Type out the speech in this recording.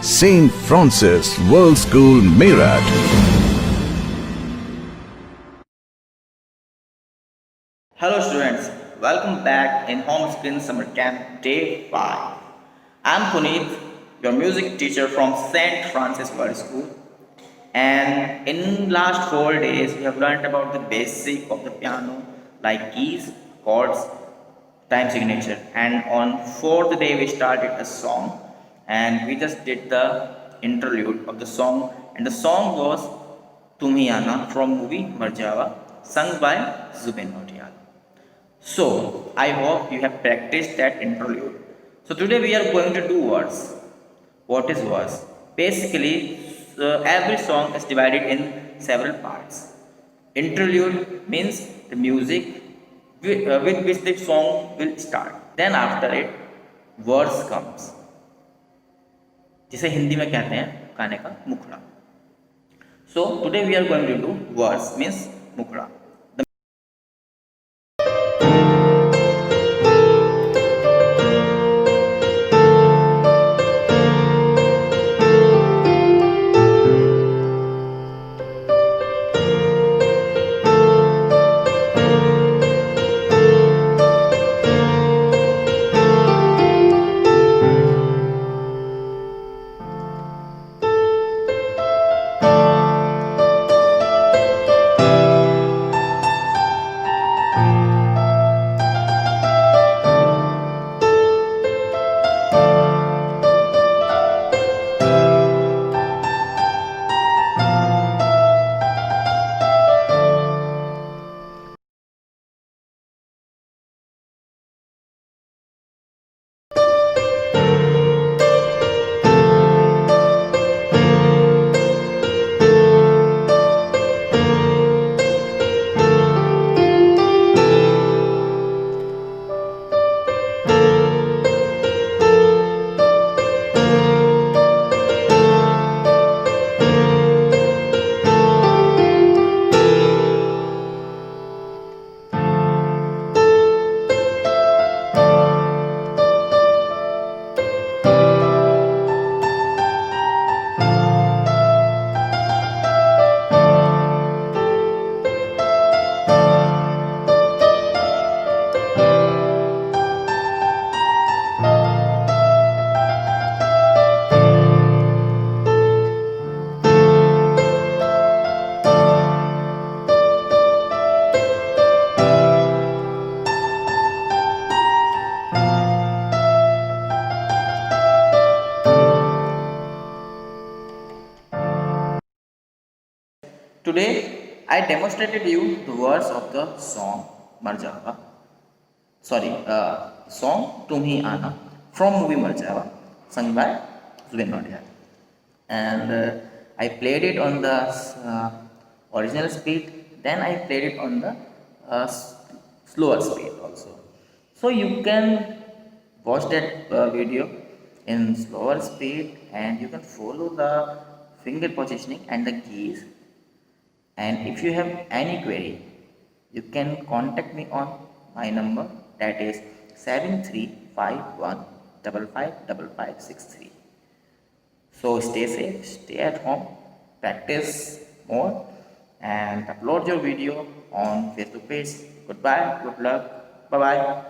St. Francis World School, Meerut. Hello students, welcome back in Home Screen Summer Camp Day 5. I am Puneet, your music teacher from St. Francis World School, and in last 4 days we have learned about the basic of the piano like keys, chords, time signature, and on 4th day we started a song and we just did the interlude of the song, and the song was Tumhi Aana from movie Marzavaan, sung by Zubin Nautiyal. So, I hope you have practiced that interlude. So, today we are going to do verse. What is verse? Basically, every song is divided in several parts. Interlude means the music with which the song will start. Then, after it, verse comes. जिसे हिंदी में कहते हैं गाने का मुखड़ा. So, today we are going to do verse means मुखड़ा. Today, I demonstrated you the words of the song Marzavaan. Song Tumhi Aana from movie Marzavaan, sung by Zubin Nautiyal. And I played it on the original speed. Then I played it on the slower speed also. So you can watch that video in slower speed, and you can follow the finger positioning and the keys. And if you have any query, you can contact me on my number, that is 7351555563. So stay safe, stay at home, practice more, and upload your video on Facebook page. Goodbye, good luck, bye bye.